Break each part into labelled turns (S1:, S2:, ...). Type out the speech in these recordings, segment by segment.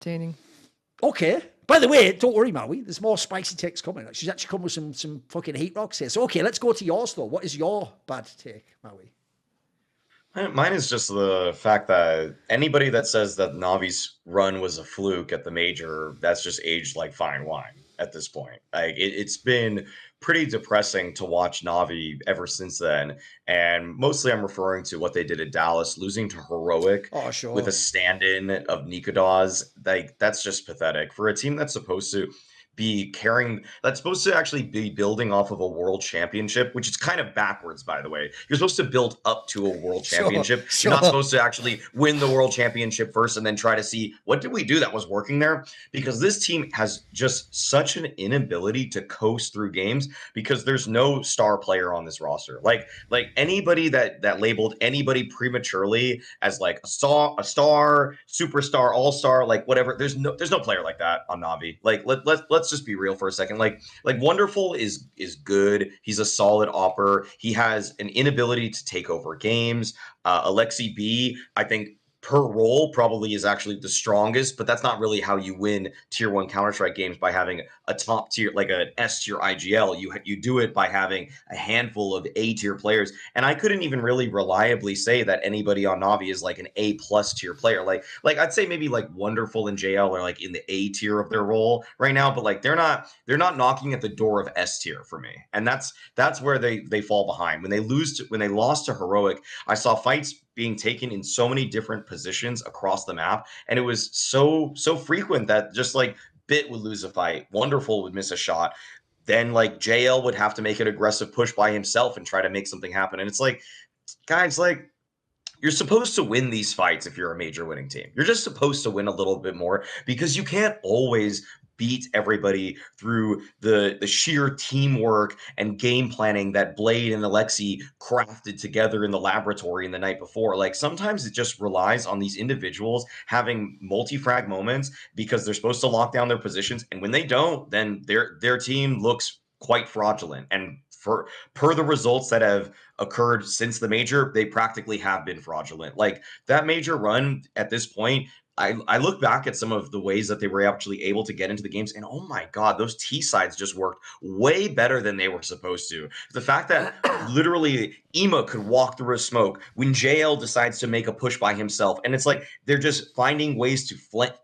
S1: entertaining.
S2: Okay. By the way, don't worry, Maui. There's more spicy takes coming. She's actually come with some fucking heat rocks here. So, okay, let's go to yours, though. What is your bad take, Maui?
S3: Mine is just the fact that anybody that says that Navi's run was a fluke at the major, that's just aged like fine wine at this point. Like it's been pretty depressing to watch Navi ever since then. And mostly I'm referring to what they did at Dallas, losing to Heroic with a stand-in of Nikodas. Like that's just pathetic for a team that's supposed to be carrying, that's supposed to actually be building off of a world championship, which is kind of backwards, by the way. You're supposed to build up to a world championship. You're not supposed to actually win the world championship first and then try to see what did we do that was working there, because this team has just such an inability to coast through games because there's no star player on this roster. Like anybody that labeled anybody prematurely as like a star, superstar, all-star, like whatever, there's no player like that on Navi. Like let's just be real for a second. Like Wonderful is good. He's a solid opper. He has an inability to take over games. Alexi B, I think per role probably is actually the strongest, but that's not really how you win tier 1 Counter-Strike games, by having a top tier, like an S tier IGL. You do it by having a handful of A tier players. And I couldn't even really reliably say that anybody on Navi is like an A plus tier player. Like I'd say maybe like Wonderful and JL are like in the A tier of their role right now, but like they're not knocking at the door of S tier for me. And that's where they fall behind. When they lost to Heroic, I saw fights being taken in so many different positions across the map, and it was so frequent that just like Bit would lose a fight, Wonderful would miss a shot, then like JL would have to make an aggressive push by himself and try to make something happen. And it's like, guys, like you're supposed to win these fights if you're a major winning team. You're just supposed to win a little bit more, because you can't always beat everybody through the sheer teamwork and game planning that Blade and Alexi crafted together in the laboratory in the night before. Like sometimes it just relies on these individuals having multi-frag moments because they're supposed to lock down their positions, and when they don't, then their team looks quite fraudulent. And per the results that have occurred since the major, they practically have been fraudulent. Like that major run at this point, I look back at some of the ways that they were actually able to get into the games, and oh my god, those T sides just worked way better than they were supposed to. The fact that literally Ema could walk through a smoke when JL decides to make a push by himself, and it's like they're just finding ways to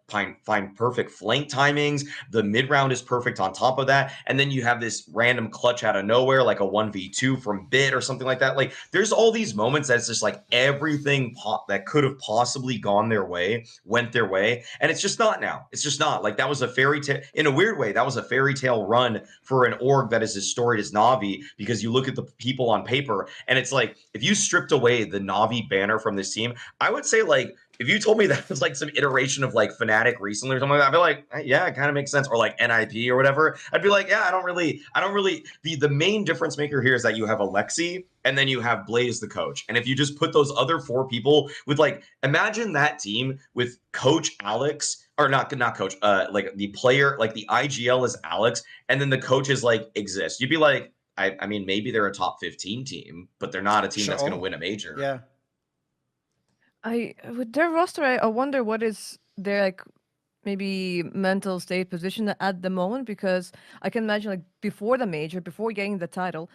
S3: find perfect flank timings. The mid round is perfect on top of that, and then you have this random clutch out of nowhere, like a 1v2 from Bit or something like that. Like there's all these moments that's just like everything that could have possibly gone their way went their way, and it's just not now. It's just not. Like that was a fairy tale in a weird way. That was a fairy tale run for an org that is as storied as Navi, because you look at the people on paper, and it's like if you stripped away the Navi banner from this team, I would say like if you told me that was like some iteration of like Fnatic recently or something like that, I'd be like, yeah, it kind of makes sense. Or like NIP or whatever. I'd be like, yeah, I don't really. The main difference maker here is that you have Alexi and then you have Blaze the coach. And if you just put those other 4 people with like, imagine that team with Coach Alex, or not coach, like the player, like the IGL is Alex, and then the coaches like exist. You'd be like, I mean, maybe they're a top 15 team, but they're not a team that's going to win a major.
S2: Yeah.
S1: With their roster, I wonder what is their like maybe mental state position at the moment, because I can imagine like before the major, before getting the title,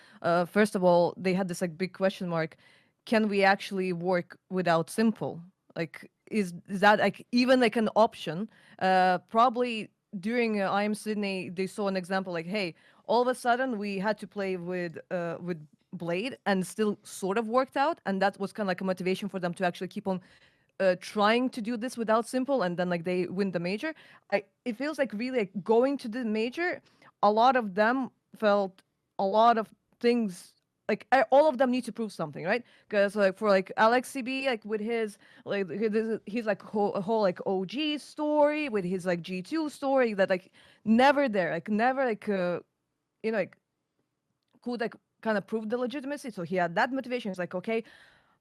S1: first of all, they had this like big question mark: can we actually work without Simple? Like, is that like even like an option? Probably during IM Sydney, they saw an example like, hey, all of a sudden we had to play with Blade and still sort of worked out, and that was kind of like a motivation for them to actually keep on trying to do this without Simple, and then like they win the major. It feels like really like going to the major, a lot of them felt a lot of things like all of them need to prove something, right? Because like for like Alex CB, like with his like he's like whole like OG story with his like G2 story that like never like like could like kind of prove the legitimacy. So he had that motivation. It's like, okay,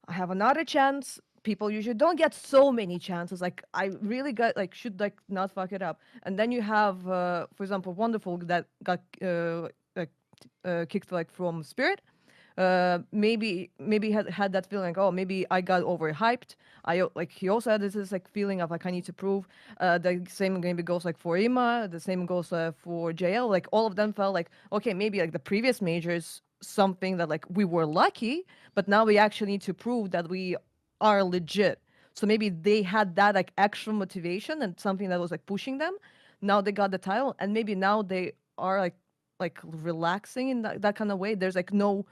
S1: I have another chance. People usually don't get so many chances. Like I really got like should like not fuck it up. And then you have, for example, Wonderful that got kicked like from Spirit. maybe had that feeling like, oh, maybe I got overhyped. Like he also had this like feeling of like I need to prove. The same maybe goes like for Ima, the same goes for JL. Like all of them felt like, okay, maybe like the previous majors something that like we were lucky, but now we actually need to prove that we are legit. So maybe they had that like extra motivation and something that was like pushing them. Now they got the title, and maybe now they are like relaxing in that kind of way. There's like no,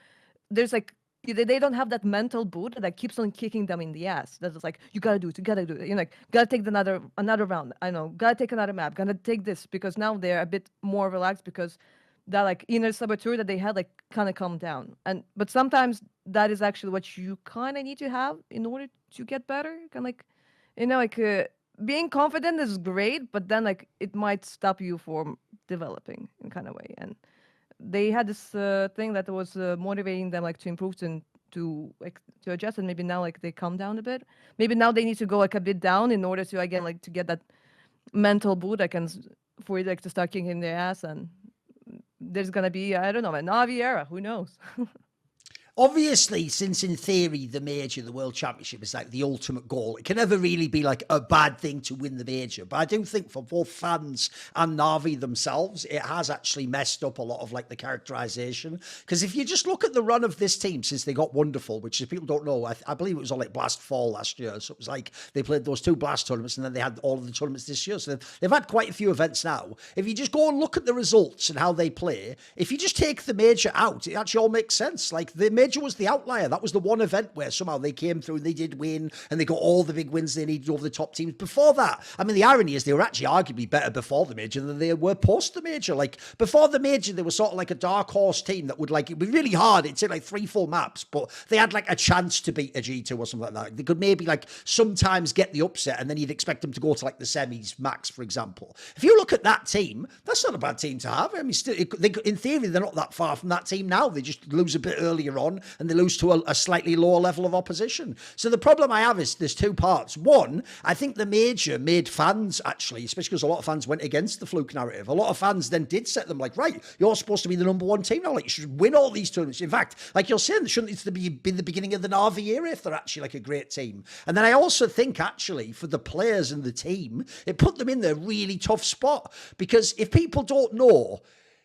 S1: there's like they don't have that mental boot that keeps on kicking them in the ass. That is like, you gotta do it, you gotta do it. You know, like gotta take another round. I know, gotta take another map, gotta take this, because now they're a bit more relaxed because that like inner saboteur that they had like kind of calmed down. And but sometimes that is actually what you kind of need to have in order to get better. Kind of like, you know, like being confident is great, but then like it might stop you from developing in kind of way. And they had this thing that was motivating them like to improve to like to adjust, and maybe now like they calm down a bit. Maybe now they need to go like a bit down in order to again like to get that mental boot for it like to start kicking their ass. And there's gonna be, I don't know, a Navi era, who knows.
S2: Obviously, since in theory the major, the World Championship, is like the ultimate goal, it can never really be like a bad thing to win the major. But I do think for both fans and Navi themselves, it has actually messed up a lot of like the characterization. Because if you just look at the run of this team since they got Wonderful, which if people don't know, I believe it was on like Blast Fall last year. So it was like they played those 2 Blast tournaments and then they had all of the tournaments this year. So they've had quite a few events now. If you just go and look at the results and how they play, if you just take the major out, it actually all makes sense. Like the major was the outlier. That was the one event where somehow they came through and they did win and they got all the big wins they needed over the top teams. Before that, I mean, the irony is they were actually arguably better before the major than they were post the major. Like before the major, they were sort of like a dark horse team that would like, it'd be really hard. It'd take like 3 full maps, but they had like a chance to beat a G2 or something like that. They could maybe like sometimes get the upset and then you'd expect them to go to like the semis max, for example. If you look at that team, that's not a bad team to have. I mean, still, in theory, they're not that far from that team now. They just lose a bit earlier on and they lose to a slightly lower level of opposition. So the problem I have is there's 2 parts. One, I think the major made fans actually, especially because a lot of fans went against the fluke narrative. A lot of fans then did set them like, right, you're supposed to be the number 1 team now. Like you should win all these tournaments. In fact, like you're saying, shouldn't it be the beginning of the Na'Vi era if they're actually like a great team? And then I also think actually for the players and the team, it put them in their really tough spot, because if people don't know,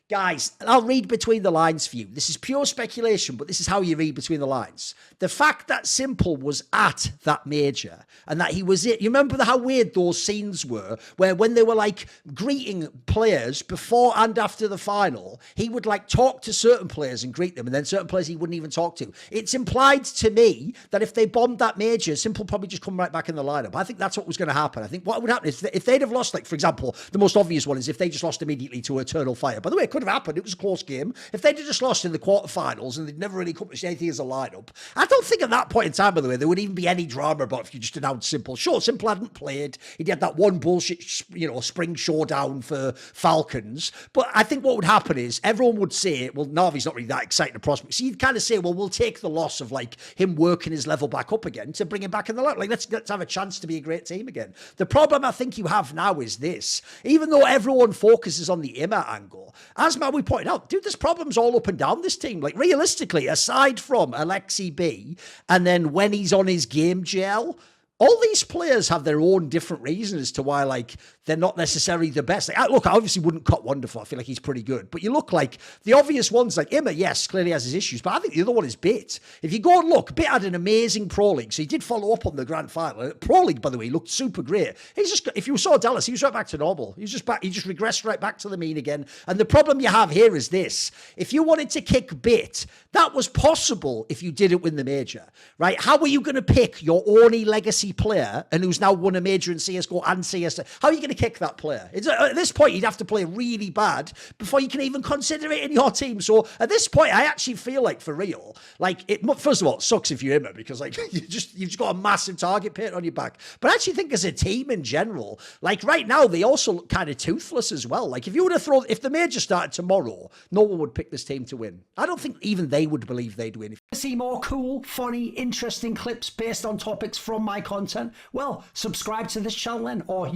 S2: guys, I'll read between the lines for you. This is pure speculation, but this is how you read between the lines. The fact that Simple was at that major and that he was it. You remember how weird those scenes were where when they were like greeting players before and after the final, he would like talk to certain players and greet them, and then certain players he wouldn't even talk to. It's implied to me that if they bombed that major, Simple probably just come right back in the lineup. I think that's what was going to happen. I think what would happen is if they'd have lost, like for example, the most obvious one is if they just lost immediately to Eternal Fire. By the way, it could have happened. It was a close game. If they'd have just lost in the quarterfinals and they'd never really accomplished anything as a lineup, I don't think at that point in time, by the way, there would even be any drama about if you just announced Simple. Sure, Simple hadn't played. He'd had that one bullshit, spring showdown for Falcons. But I think what would happen is everyone would say, well, Navi's not really that exciting a prospect. So you'd kind of say, well, we'll take the loss of like him working his level back up again to bring him back in the lineup. Like, let's have a chance to be a great team again. The problem I think you have now is this. Even though everyone focuses on the Ima angle, as Maui pointed out, dude, there's problems all up and down this team. Like, realistically, aside from Alexi B, and then when he's on his game gel, all these players have their own different reasons as to why, like, they're not necessarily the best. Like, look, I obviously wouldn't cut Wonderful. I feel like he's pretty good. But you look like the obvious ones, like Ima, yes, clearly has his issues. But I think the other one is Bit. If you go and look, Bit had an amazing Pro League. So he did follow up on the grand final. Pro League, by the way, looked super great. He's just, if you saw Dallas, he was right back to normal. He was just back. He just regressed right back to the mean again. And the problem you have here is this. If you wanted to kick Bit, that was possible if you didn't win the major, right? How are you going to pick your only legacy player and who's now won a major in CSGO and CS2? How are you going to kick that player? At this point, you'd have to play really bad before you can even consider it in your team. So at this point, I actually feel like, for real, like, it, first of all, it sucks if you're Ima, because like you've just got a massive target paint on your back. But I actually think as a team in general, like right now, they also look kind of toothless as well. Like if you would have thrown, if the major started tomorrow, no one would pick this team to win. I don't think even they would believe they'd win.
S4: See more cool, funny, interesting clips based on topics from my content? Well, subscribe to this channel then, or,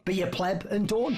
S4: be a pleb and don't.